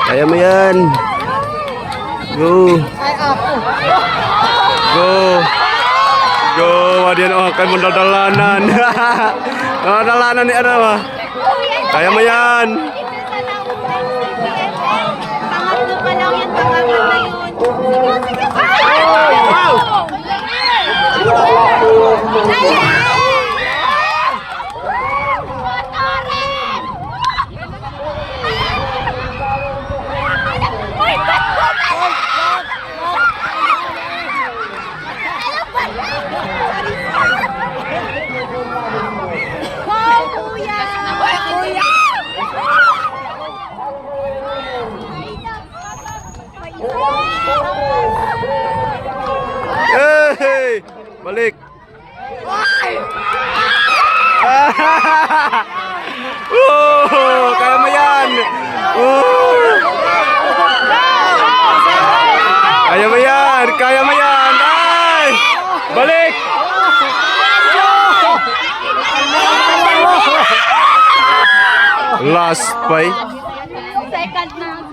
Kaya mo yan. Go. Go. Go. Wadian oh kay mundal dalanan. Oh, dalanan ni ada mah. Kaya mo yan. Pangatlo pa lang yan, pangatlo na yun. Wow. Hey, balik. Kaya mo yan. Kaya mo yan, kaya mo yan. Ay! Balik. Last pa. Second na.